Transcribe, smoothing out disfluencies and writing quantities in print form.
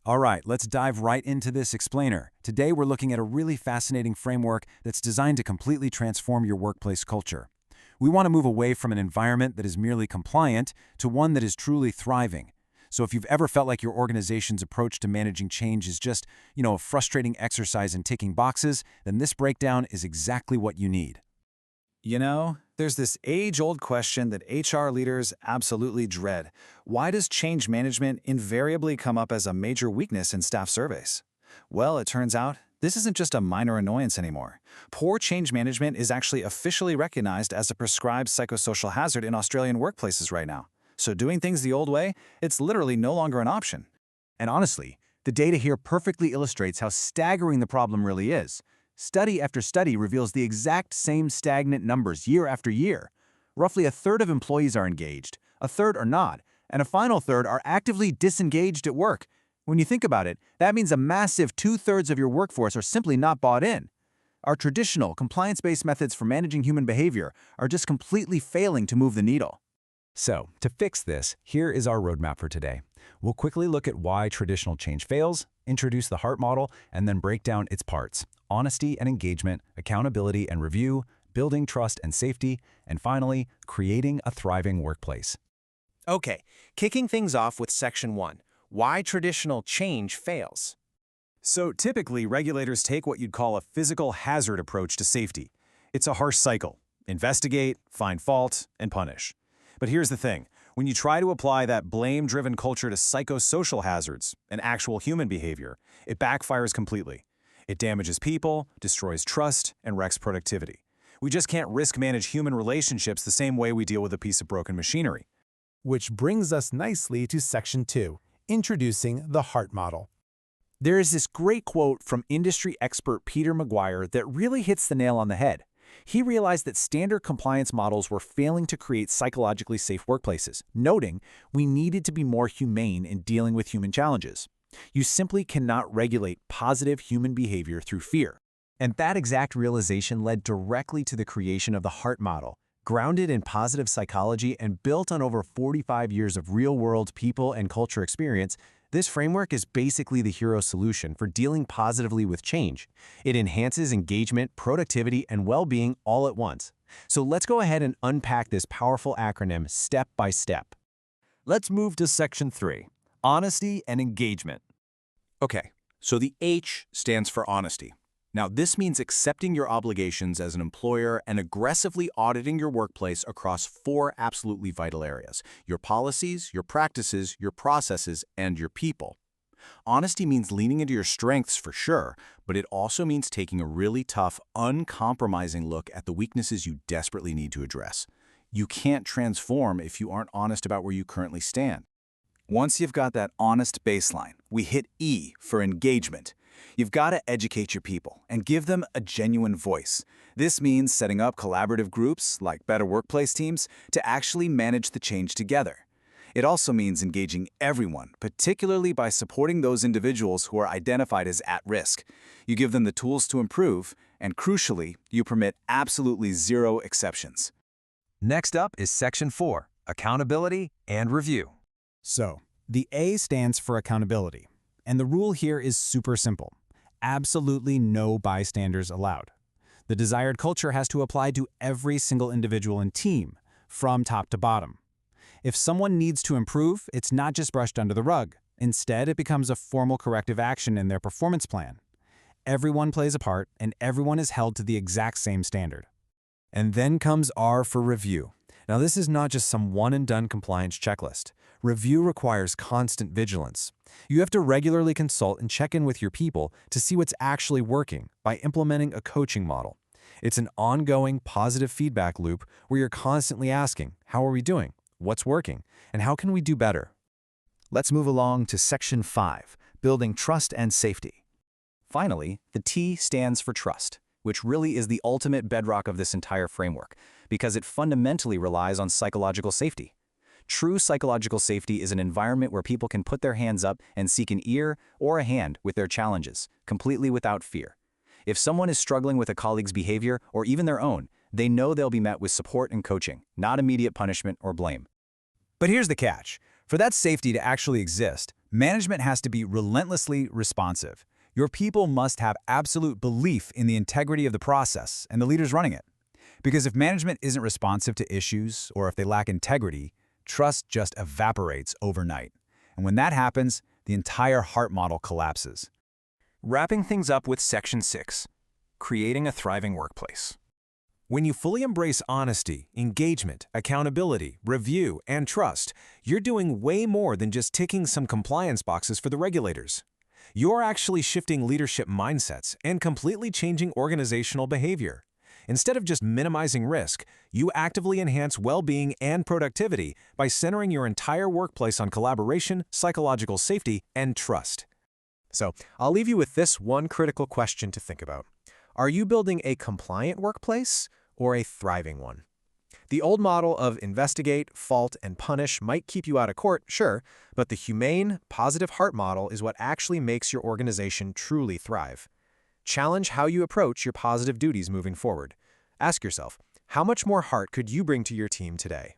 All right, let's dive right into this explainer. Today we're looking at a really fascinating framework that's designed to completely transform your workplace culture. We want to move away from an environment that is merely compliant to one that is truly thriving. So if you've ever felt like your organization's approach to managing change is just, a frustrating exercise in ticking boxes, then this breakdown is exactly what you need. There's this age-old question that HR leaders absolutely dread. Why does change management invariably come up as a major weakness in staff surveys? Well, it turns out this isn't just a minor annoyance anymore. Poor change management is actually officially recognized as a prescribed psychosocial hazard in Australian workplaces right now. So doing things the old way, it's literally no longer an option. And honestly, the data here perfectly illustrates how staggering the problem really is. Study after study reveals the exact same stagnant numbers year after year. Roughly a third of employees are engaged, a third are not, and a final third are actively disengaged at work. When you think about it, that means a massive two-thirds of your workforce are simply not bought in. Our traditional, compliance-based methods for managing human behavior are just completely failing to move the needle. So, to fix this, here is our roadmap for today. We'll quickly look at why traditional change fails, introduce the HEART model, and then break down its parts: honesty and engagement, accountability and review, building trust and safety, and finally, creating a thriving workplace. Okay, kicking things off with Section 1, why traditional change fails. So typically, regulators take what you'd call a physical hazard approach to safety. It's a harsh cycle: investigate, find fault, and punish. But here's the thing. When you try to apply that blame-driven culture to psychosocial hazards and actual human behavior, it backfires completely. It damages people, destroys trust, and wrecks productivity. We just can't risk manage human relationships the same way we deal with a piece of broken machinery. Which brings us nicely to Section 2, introducing the HEART model. There is this great quote from industry expert Peter McGuire that really hits the nail on the head. He realized that standard compliance models were failing to create psychologically safe workplaces, noting we needed to be more humane in dealing with human challenges. You simply cannot regulate positive human behavior through fear. And that exact realization led directly to the creation of the HEART model. Grounded in positive psychology and built on over 45 years of real-world people and culture experience, this framework is basically the hero solution for dealing positively with change. It enhances engagement, productivity, and well-being all at once. So let's go ahead and unpack this powerful acronym step by step. Let's move to Section 3, honesty and engagement. Okay, so the H stands for honesty. Now, this means accepting your obligations as an employer and aggressively auditing your workplace across 4 absolutely vital areas: your policies, your practices, your processes, and your people. Honesty means leaning into your strengths for sure, but it also means taking a really tough, uncompromising look at the weaknesses you desperately need to address. You can't transform if you aren't honest about where you currently stand. Once you've got that honest baseline, we hit E for engagement. You've got to educate your people and give them a genuine voice. This means setting up collaborative groups, like Better Workplace teams, to actually manage the change together. It also means engaging everyone, particularly by supporting those individuals who are identified as at risk. You give them the tools to improve, and crucially, you permit absolutely 0 exceptions. Next up is Section 4, accountability and review. So, the A stands for accountability. And the rule here is super simple. Absolutely no bystanders allowed. The desired culture has to apply to every single individual and team, from top to bottom. If someone needs to improve, it's not just brushed under the rug. Instead, it becomes a formal corrective action in their performance plan. Everyone plays a part, and everyone is held to the exact same standard. And then comes R for review. Now, this is not just some one-and-done compliance checklist. Review requires constant vigilance. You have to regularly consult and check in with your people to see what's actually working by implementing a coaching model. It's an ongoing positive feedback loop where you're constantly asking, how are we doing? What's working? And how can we do better? Let's move along to Section 5, building trust and safety. Finally, the T stands for trust, which really is the ultimate bedrock of this entire framework, because it fundamentally relies on psychological safety. True psychological safety is an environment where people can put their hands up and seek an ear or a hand with their challenges, completely without fear. If someone is struggling with a colleague's behavior or even their own, they know they'll be met with support and coaching, not immediate punishment or blame. But here's the catch. For that safety to actually exist, Management has to be relentlessly responsive. Your people must have absolute belief in the integrity of the process and the leaders running it. Because if management isn't responsive to issues or if they lack integrity, trust just evaporates overnight. And when that happens, the entire heart model collapses. Wrapping things up with Section 6, creating a thriving workplace. When you fully embrace honesty, engagement, accountability, review, and trust, you're doing way more than just ticking some compliance boxes for the regulators. You're actually shifting leadership mindsets and completely changing organizational behavior. Instead of just minimizing risk, you actively enhance well-being and productivity by centering your entire workplace on collaboration, psychological safety, and trust. So, I'll leave you with this one critical question to think about. Are you building a compliant workplace or a thriving one? The old model of investigate, fault, and punish might keep you out of court, sure, but the humane, positive heart model is what actually makes your organization truly thrive. Challenge how you approach your positive duties moving forward. Ask yourself, how much more heart could you bring to your team today?